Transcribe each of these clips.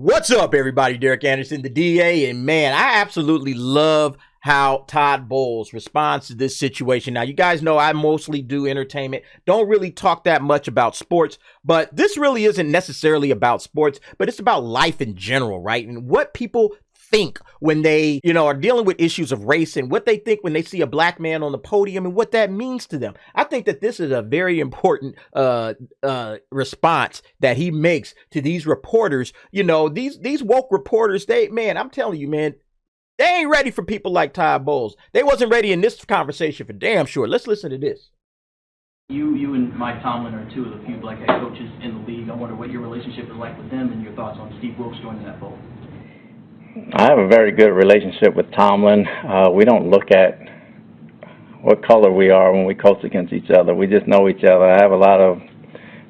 What's up, everybody? Derek Anderson, the DA, and man, I absolutely love how Todd Bowles responds to this situation. Now, you guys know I mostly do entertainment, don't really talk that much about sports, but this really isn't necessarily about sports, but it's about life in general, right? And what people think when they, are dealing with issues of race and what they think when they see a black man on the podium and what that means to them. I think that this is a very important response that he makes to these reporters. These woke reporters, I'm telling you, man, they ain't ready for people like Todd Bowles. They wasn't ready in this conversation for damn sure. Let's listen to this. You and Mike Tomlin are two of the few black head coaches in the league. I wonder what your relationship is like with them and your thoughts on Steve Wilks joining that fold. I have a very good relationship with Tomlin. We don't look at what color we are when we coach against each other. We just know each other. I have a lot of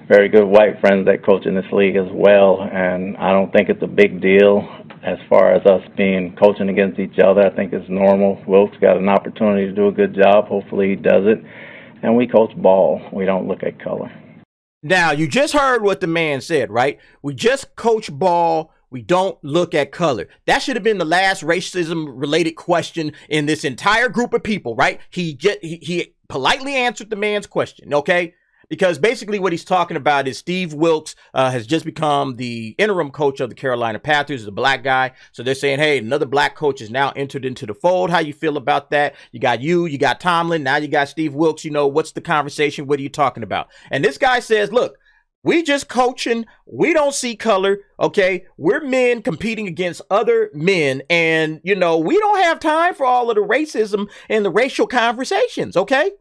very good white friends that coach in this league as well, and I don't think it's a big deal as far as us coaching against each other. I think it's normal. Wilkes got an opportunity to do a good job. Hopefully he does it. And we coach ball. We don't look at color. Now, you just heard what the man said, right? We just coach ball. We don't look at color. That should have been the last racism-related question in this entire group of people, right? He politely answered the man's question, okay? Because basically what he's talking about is Steve Wilks has just become the interim coach of the Carolina Panthers, a black guy. So they're saying, hey, another black coach is now entered into the fold. How you feel about that? You got Tomlin, now you got Steve Wilks. What's the conversation? What are you talking about? And this guy says, look, we just coaching. We don't see color. Okay. We're men competing against other men. And, we don't have time for all of the racism and the racial conversations. Okay.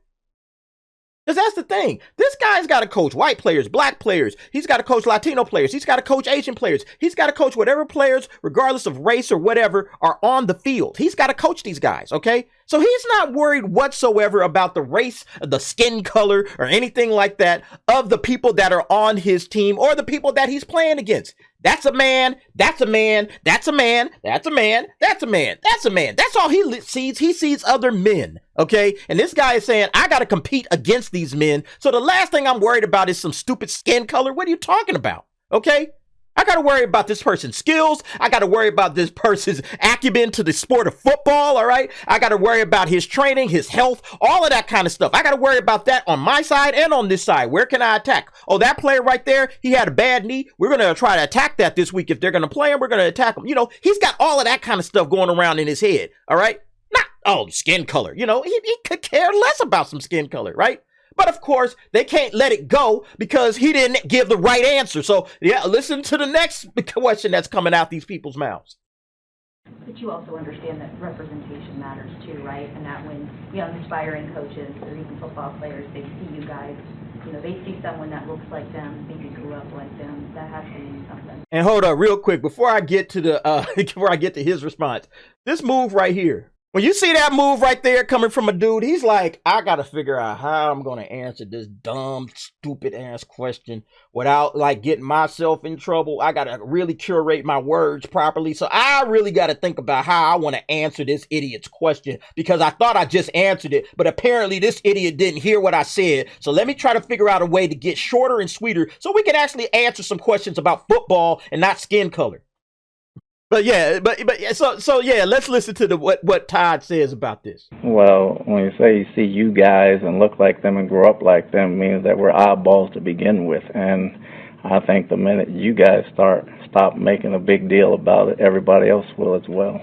Because that's the thing. This guy's got to coach white players, black players. He's got to coach Latino players. He's got to coach Asian players. He's got to coach whatever players, regardless of race or whatever, are on the field. He's got to coach these guys, okay? So he's not worried whatsoever about the race, the skin color, or anything like that of the people that are on his team or the people that he's playing against. That's a man. That's a man. That's a man. That's a man. That's a man. That's a man. That's all he sees. He sees other men. Okay. And this guy is saying, I got to compete against these men. So the last thing I'm worried about is some stupid skin color. What are you talking about? Okay. I got to worry about this person's skills. I got to worry about this person's acumen to the sport of football. All right. I got to worry about his training, his health, all of that kind of stuff. I got to worry about that on my side and on this side. Where can I attack? Oh, that player right there, he had a bad knee. We're going to try to attack that this week. If they're going to play him, we're going to attack him. He's got all of that kind of stuff going around in his head. All right. Not, skin color. He could care less about some skin color. Right. But of course, they can't let it go because he didn't give the right answer. So, yeah, listen to the next question that's coming out these people's mouths. But you also understand that representation matters too, right? And that when young aspiring coaches or even football players, they see you guys, they see someone that looks like them, maybe grew up like them, that has to mean something. And hold up real quick before I get to his response. This move right here. When you see that move right there coming from a dude, he's like, I got to figure out how I'm going to answer this dumb, stupid ass question without getting myself in trouble. I got to really curate my words properly. So I really got to think about how I want to answer this idiot's question because I thought I just answered it, but apparently this idiot didn't hear what I said. So let me try to figure out a way to get shorter and sweeter so we can actually answer some questions about football and not skin color. But yeah, so yeah, let's listen to what Todd says about this. Well, when you say you see you guys and look like them and grow up like them means that we're oddballs to begin with. And I think the minute you guys stop making a big deal about it, everybody else will as well.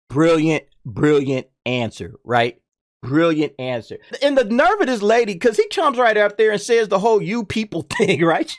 Brilliant answer, right? Brilliant answer. And the nerve of this lady, because he comes right out there and says the whole you people thing, right?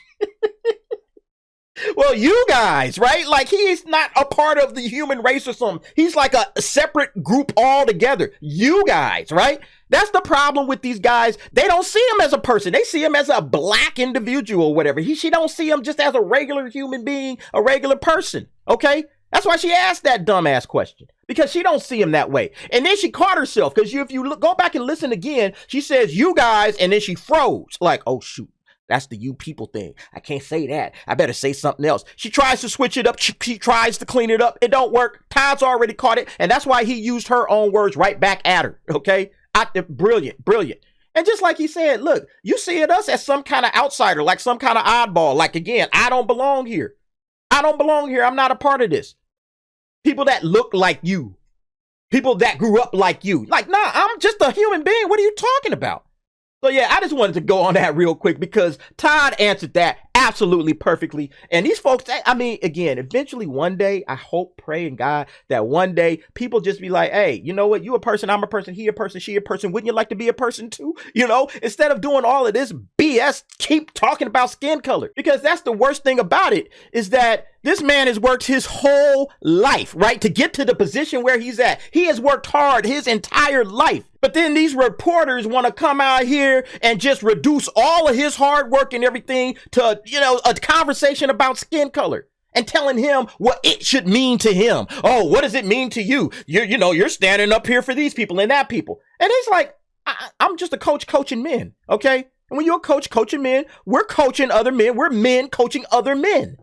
Well, you guys, right? Like he's not a part of the human race or something. He's like a separate group altogether. You guys, right? That's the problem with these guys. They don't see him as a person. They see him as a black individual or whatever. She don't see him just as a regular human being, a regular person. Okay? That's why she asked that dumbass question, because she don't see him that way. And then she caught herself because if you go back and listen again, she says you guys, and then she froze like, oh shoot, that's the you people thing. I can't say that. I better say something else. She tries to switch it up. She tries to clean it up. It don't work. Todd's already caught it, and that's why he used her own words right back at her. Okay, brilliant. And just like he said, look, you see us as some kind of outsider, like some kind of oddball. Like, again, I don't belong here. I don't belong here. I'm not a part of this. People that look like you. People that grew up like you. Like, nah, I'm just a human being. What are you talking about? So, yeah, I just wanted to go on that real quick because Todd answered that absolutely perfectly. And these folks, I mean, again, eventually one day, I hope, pray in God that one day people just be like, hey, you know what? You a person, I'm a person, he a person, she a person. Wouldn't you like to be a person too? You know, instead of doing all of this BS, keep talking about skin color. Because that's the worst thing about it is that this man has worked his whole life, right, to get to the position where he's at. He has worked hard his entire life. But then these reporters want to come out here and just reduce all of his hard work and everything to, you know, a conversation about skin color and telling him what it should mean to him. Oh, what does it mean to you? You're standing up here for these people and that people. And it's like, I'm just a coach coaching men, okay? And when you're a coach coaching men, we're coaching other men. We're men coaching other men.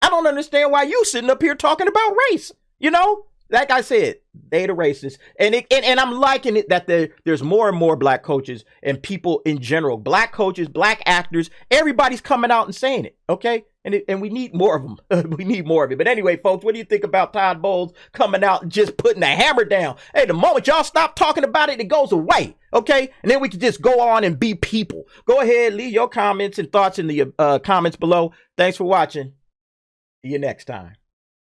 I don't understand why you sitting up here talking about race. You know, like I said, they the racists. And I'm liking it that there's more and more black coaches and people in general, black coaches, black actors, everybody's coming out and saying it. Okay. And we need more of them. We need more of it. But anyway, folks, what do you think about Todd Bowles coming out and just putting the hammer down? Hey, the moment y'all stop talking about it, it goes away. Okay. And then we can just go on and be people. Go ahead, leave your comments and thoughts in the comments below. Thanks for watching. See you next time.